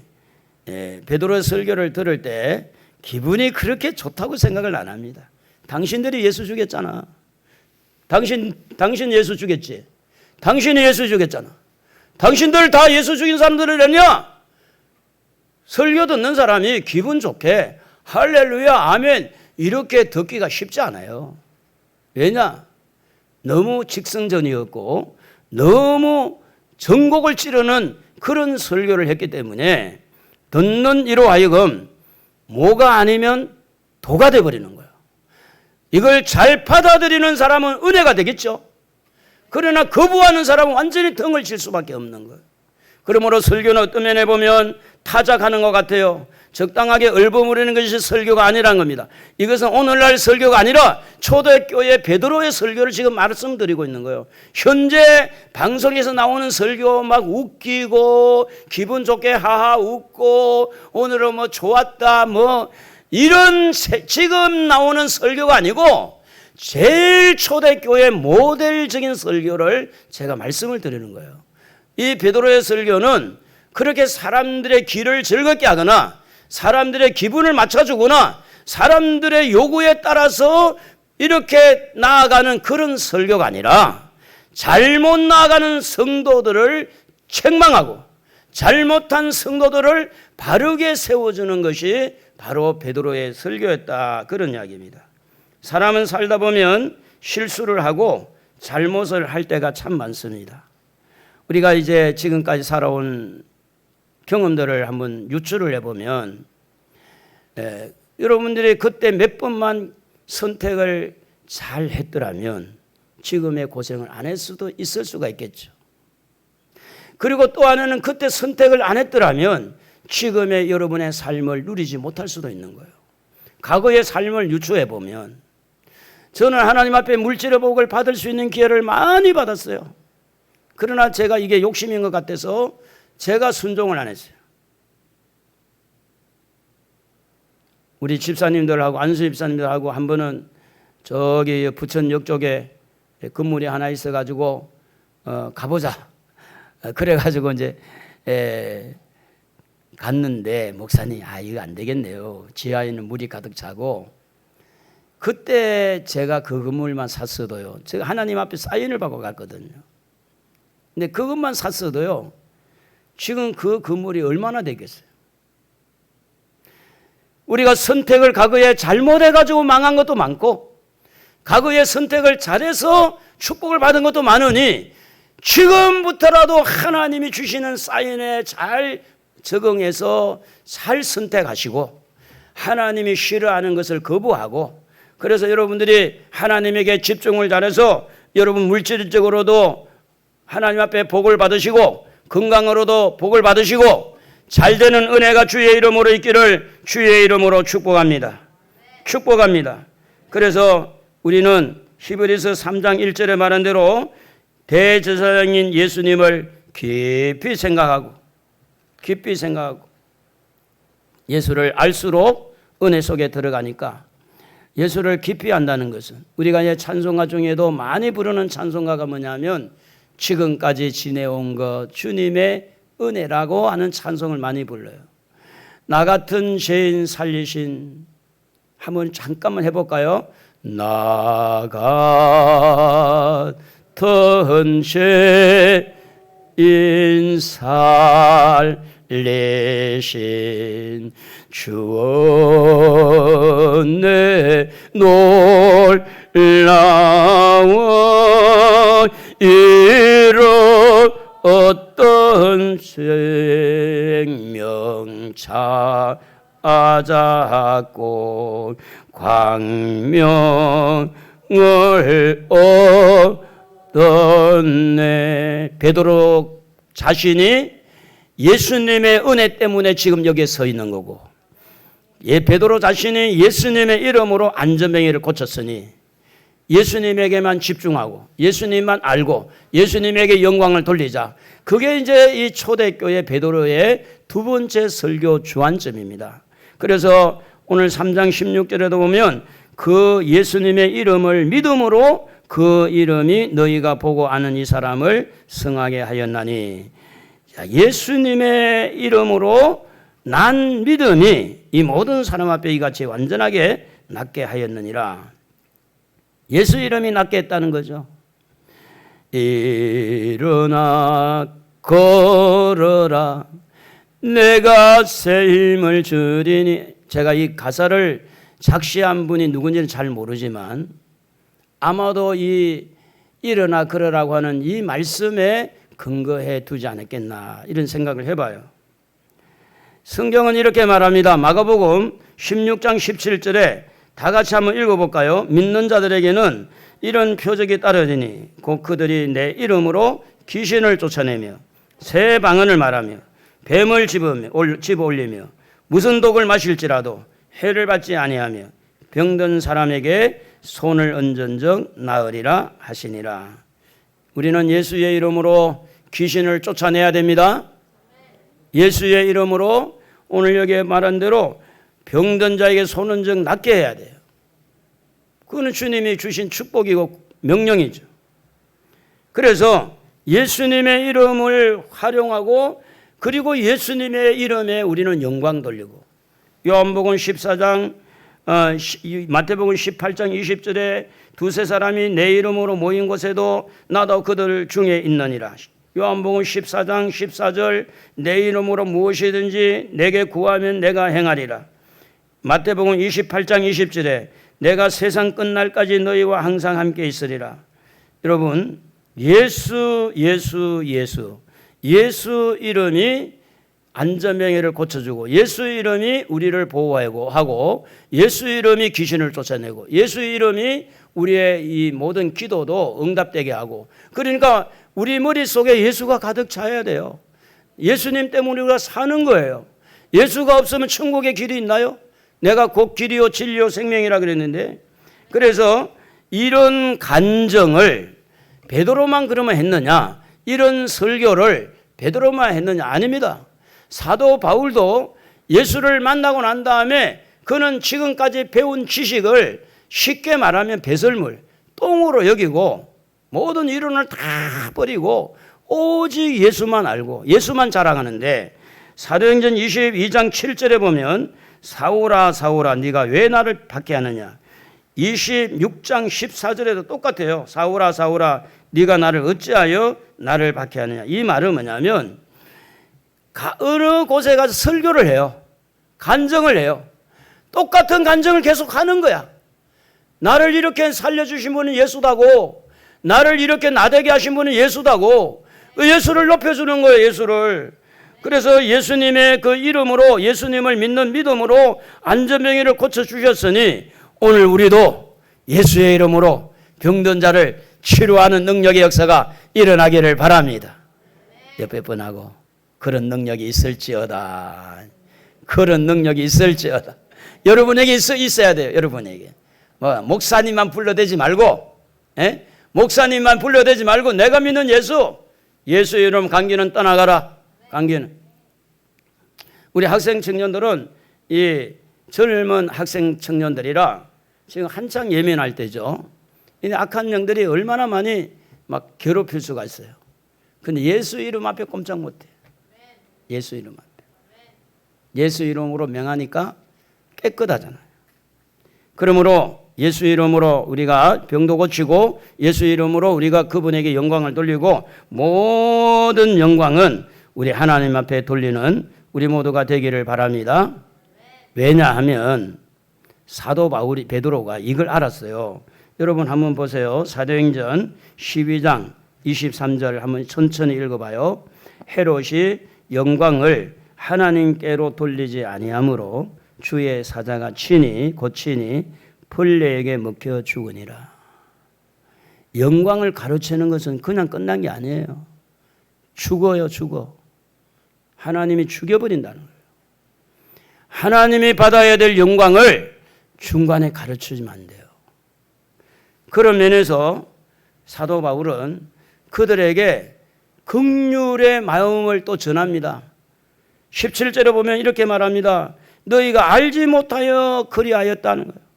베드로의 설교를 들을 때 기분이 그렇게 좋다고 생각을 안 합니다. 당신들이 예수 죽였잖아. 당신 예수 죽였지. 당신이 예수 죽였잖아. 당신들 다 예수 죽인 사람들이랬냐? 설교 듣는 사람이 기분 좋게 할렐루야 아멘 이렇게 듣기가 쉽지 않아요. 왜냐? 너무 직성전이었고 너무 전곡을 찌르는 그런 설교를 했기 때문에 듣는 이로 하여금 뭐가 아니면 도가 되어버리는 거예요. 이걸 잘 받아들이는 사람은 은혜가 되겠죠. 그러나 거부하는 사람은 완전히 덩을 칠 수밖에 없는 거예요. 그러므로 설교는 어떤 면에 보면 타작하는 것 같아요. 적당하게 읊어버리는 것이 설교가 아니라는 겁니다. 이것은 오늘날 설교가 아니라 초대교회 베드로의 설교를 지금 말씀드리고 있는 거예요. 현재 방송에서 나오는 설교 막 웃기고 기분 좋게 하하 웃고 오늘은 뭐 좋았다 뭐 이런 지금 나오는 설교가 아니고 제일 초대교회 모델적인 설교를 제가 말씀을 드리는 거예요. 이 베드로의 설교는 그렇게 사람들의 귀를 즐겁게 하거나 사람들의 기분을 맞춰주거나 사람들의 요구에 따라서 이렇게 나아가는 그런 설교가 아니라 잘못 나아가는 성도들을 책망하고 잘못한 성도들을 바르게 세워주는 것이 바로 베드로의 설교였다, 그런 이야기입니다. 사람은 살다 보면 실수를 하고 잘못을 할 때가 참 많습니다. 우리가 이제 지금까지 살아온 경험들을 한번 유추를 해보면 여러분들이 그때 몇 번만 선택을 잘 했더라면 지금의 고생을 안 했을 수도 있을 수가 있겠죠. 그리고 또 하나는 그때 선택을 안 했더라면 지금의 여러분의 삶을 누리지 못할 수도 있는 거예요. 과거의 삶을 유추해 보면 저는 하나님 앞에 물질의 복을 받을 수 있는 기회를 많이 받았어요. 그러나 제가 이게 욕심인 것 같아서 제가 순종을 안 했어요. 우리 집사님들하고 안수 집사님들하고 한 번은 저기 부천역 쪽에 건물이 하나 있어가지고 가보자. 그래가지고 이제 갔는데 목사님 이거 안 되겠네요. 지하에는 물이 가득 차고. 그때 제가 그 건물만 샀어도요. 제가 하나님 앞에 사인을 받고 갔거든요. 근데 그것만 샀어도요. 지금 그 건물이 얼마나 되겠어요? 우리가 선택을 과거에 잘못해가지고 망한 것도 많고 과거에 선택을 잘해서 축복을 받은 것도 많으니 지금부터라도 하나님이 주시는 사인에 잘 적응해서 잘 선택하시고 하나님이 싫어하는 것을 거부하고, 그래서 여러분들이 하나님에게 집중을 잘해서 여러분 물질적으로도 하나님 앞에 복을 받으시고 건강으로도 복을 받으시고 잘되는 은혜가 주의 이름으로 있기를 주의 이름으로 축복합니다. 축복합니다. 그래서 우리는 히브리서 3장 1절에 말한 대로 대제사장인 예수님을 깊이 생각하고 예수를 알수록 은혜 속에 들어가니까, 예수를 깊이 안다는 것은 우리가 이제 찬송가 중에도 많이 부르는 찬송가가 뭐냐면 지금까지 지내온 것 주님의 은혜라고 하는 찬송을 많이 불러요. 나 같은 죄인 살리신, 한번 잠깐만 해볼까요? 나 같은 죄인 살리신 살리신 주원의 놀라운 이름 어떤 생명 찾았고 광명을 얻었네. 베드로 자신이 예수님의 은혜 때문에 지금 여기에 서 있는 거고, 베드로 자신이 예수님의 이름으로 안전병이를 고쳤으니 예수님에게만 집중하고 예수님만 알고 예수님에게 영광을 돌리자. 그게 이제 이 초대교회 베드로의 두 번째 설교 주안점입니다. 그래서 오늘 3장 16절에도 보면 그 예수님의 이름을 믿음으로 그 이름이 너희가 보고 아는 이 사람을 성하게 하였나니, 예수님의 이름으로 난 믿음이 이 모든 사람 앞에 이같이 완전하게 낫게 하였느니라. 예수 이름이 낫게 했다는 거죠. 일어나 걸어라 내가 새 힘을 주리니. 제가 이 가사를 작시한 분이 누군지는 잘 모르지만 아마도 이 일어나 걸어라고 하는 이 말씀에 근거해 두지 않았겠나 이런 생각을 해봐요. 성경은 이렇게 말합니다. 마가복음 16장 17절에 다 같이 한번 읽어볼까요? 믿는 자들에게는 이런 표적이 따르리니 곧 그들이 내 이름으로 귀신을 쫓아내며 새 방언을 말하며 뱀을 집어올리며 무슨 독을 마실지라도 해를 받지 아니하며 병든 사람에게 손을 얹은즉 나으리라 하시니라. 우리는 예수의 이름으로 귀신을 쫓아내야 됩니다. 예수의 이름으로 오늘 여기에 말한 대로 병든 자에게 손 얹은 낫게 해야 돼요. 그거는 주님이 주신 축복이고 명령이죠. 그래서 예수님의 이름을 활용하고 그리고 예수님의 이름에 우리는 영광 돌리고, 요한복음 14장 마태복음 18장 20절에 두세 사람이 내 이름으로 모인 곳에도 나도 그들 중에 있느니라. 요한복음 14장 14절 내 이름으로 무엇이든지 내게 구하면 내가 행하리라. 마태복음 28장 20절에 내가 세상 끝날까지 너희와 항상 함께 있으리라. 여러분, 예수 이름이 안전병해를 고쳐주고, 예수 이름이 우리를 보호하고, 예수 이름이 귀신을 쫓아내고, 예수 이름이 우리의 이 모든 기도도 응답되게 하고, 그러니까 우리 머릿속에 예수가 가득 차야 돼요. 예수님 때문에 우리가 사는 거예요. 예수가 없으면 천국의 길이 있나요? 내가 곧 길이요 진리요 생명이라 그랬는데, 그래서 이런 간증을 베드로만 그러면 했느냐, 이런 설교를 베드로만 했느냐? 아닙니다. 사도 바울도 예수를 만나고 난 다음에 그는 지금까지 배운 지식을 쉽게 말하면 배설물, 똥으로 여기고 모든 이론을 다 버리고 오직 예수만 알고 예수만 자랑하는데, 사도행전 22장 7절에 보면 사울아 사울아 네가 왜 나를 박해하느냐. 26장 14절에도 똑같아요. 사울아 사울아 네가 나를 어찌하여 나를 박해하느냐. 이 말은 뭐냐면 어느 곳에 가서 설교를 해요. 간증을 해요. 똑같은 간증을 계속 하는 거야. 나를 이렇게 살려주신 분은 예수다고, 나를 이렇게 나되게 하신 분은 예수다고, 예수를 높여주는 거예요. 예수를. 그래서 예수님의 그 이름으로, 예수님을 믿는 믿음으로 안전병이를 고쳐주셨으니 오늘 우리도 예수의 이름으로 병든 자를 치료하는 능력의 역사가 일어나기를 바랍니다. 옆에 분하고 그런 능력이 있을지어다. 그런 능력이 있을지어다. 여러분에게 있어야 돼요. 여러분에게. 목사님만 불러대지 말고, 목사님만 불러대지 말고 내가 믿는 예수 이름 감기는 떠나가라. 감기는. 우리 학생 청년들은 이 젊은 학생 청년들이라 지금 한창 예민할 때죠. 이 악한 영들이 얼마나 많이 막 괴롭힐 수가 있어요. 근데 예수 이름 앞에 꼼짝 못해. 예수 이름 앞에. 예수 이름으로 명하니까 깨끗하잖아요. 그러므로 예수 이름으로 우리가 병도 고치고 예수 이름으로 우리가 그분에게 영광을 돌리고 모든 영광은 우리 하나님 앞에 돌리는 우리 모두가 되기를 바랍니다. 왜냐하면 사도 바울이 베드로가 이걸 알았어요. 여러분 한번 보세요. 사도행전 12장 23절 한번 천천히 읽어봐요. 헤롯이 영광을 하나님께로 돌리지 아니하므로 주의 사자가 친히 벌레에게 먹혀 죽으니라. 영광을 가로채는 것은 그냥 끝난 게 아니에요. 죽어요, 죽어. 하나님이 죽여버린다는 거예요. 하나님이 받아야 될 영광을 중간에 가르치면 안 돼요. 그런 면에서 사도 바울은 그들에게 긍휼의 마음을 또 전합니다. 17절에 보면 이렇게 말합니다. 너희가 알지 못하여 그리하였다는 거예요.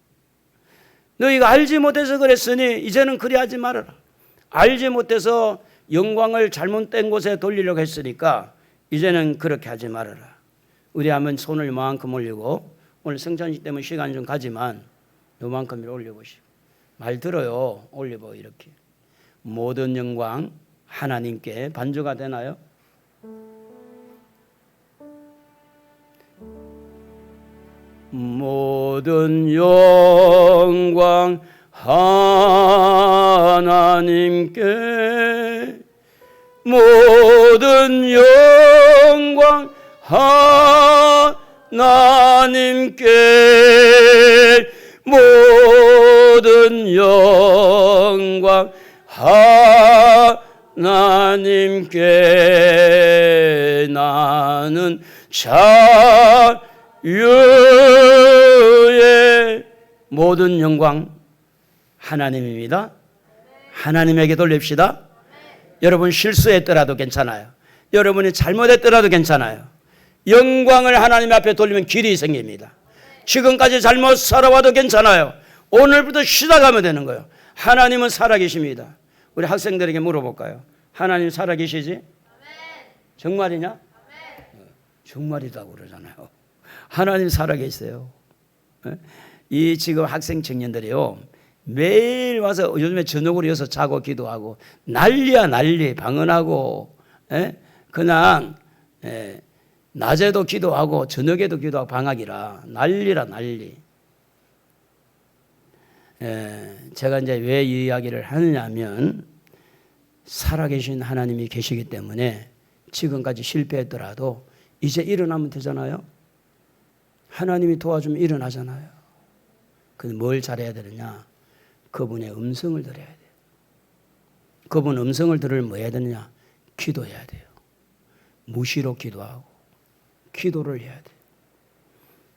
너희가 알지 못해서 그랬으니 이제는 그리하지 말아라. 알지 못해서 영광을 잘못된 곳에 돌리려고 했으니까 이제는 그렇게 하지 말아라. 우리 한번 손을 이만큼 올리고, 오늘 성찬식 때문에 시간 좀 가지만 요만큼 올려보시고, 말 들어요. 올려보. 이렇게 모든 영광 하나님께. 반주가 되나요? 모든 영광 하나님께, 모든 영광 하나님께, 모든 영광 하나님께. 나는 자유의 모든 영광 하나님입니다. 하나님에게 돌립시다. 여러분 실수했더라도 괜찮아요. 여러분이 잘못했더라도 괜찮아요. 영광을 하나님 앞에 돌리면 길이 생깁니다. 지금까지 잘못 살아와도 괜찮아요. 오늘부터 시작하면 되는 거예요. 하나님은 살아계십니다. 우리 학생들에게 물어볼까요? 하나님 살아계시지? 정말이냐? 정말이라고 그러잖아요. 하나님 살아계세요. 이 지금 학생 청년들이요, 매일 와서 요즘에 저녁으로 여기서 자고 기도하고 난리야 난리. 방언하고 그냥 낮에도 기도하고 저녁에도 기도하고 방학이라 난리라 난리. 제가 이제 왜 이 이야기를 하느냐면 살아계신 하나님이 계시기 때문에 지금까지 실패했더라도 이제 일어나면 되잖아요. 하나님이 도와주면 일어나잖아요. 근데 뭘 잘해야 되느냐? 그분의 음성을 들어야 돼요. 그분 음성을 들으면 뭐 해야 되느냐? 기도해야 돼요. 무시로 기도하고 기도를 해야 돼요.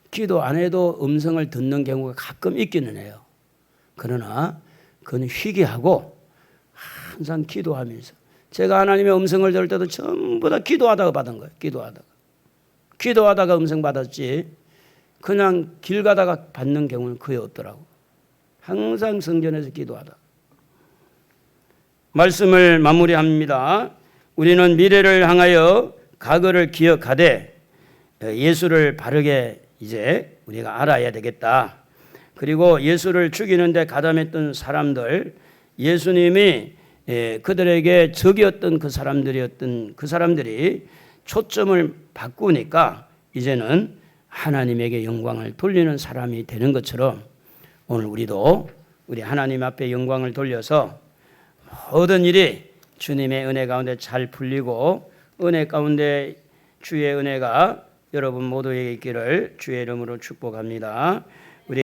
기도 안 해도 음성을 듣는 경우가 가끔 있기는 해요. 그러나 그건 희귀하고 항상 기도하면서, 제가 하나님의 음성을 들을 때도 전부 다 기도하다가 받은 거예요. 기도하다가 음성 받았지 그냥 길 가다가 받는 경우는 거의 없더라고. 항상 성전에서 기도하다. 말씀을 마무리합니다. 우리는 미래를 향하여 과거를 기억하되 예수를 바르게 이제 우리가 알아야 되겠다. 그리고 예수를 죽이는데 가담했던 사람들, 예수님이 그들에게 적이었던 그 사람들이 초점을 바꾸니까 이제는 하나님에게 영광을 돌리는 사람이 되는 것처럼 오늘 우리도 우리 하나님 앞에 영광을 돌려서 모든 일이 주님의 은혜 가운데 잘 풀리고, 은혜 가운데 주의 은혜가 여러분 모두에게 있기를 주의 이름으로 축복합니다.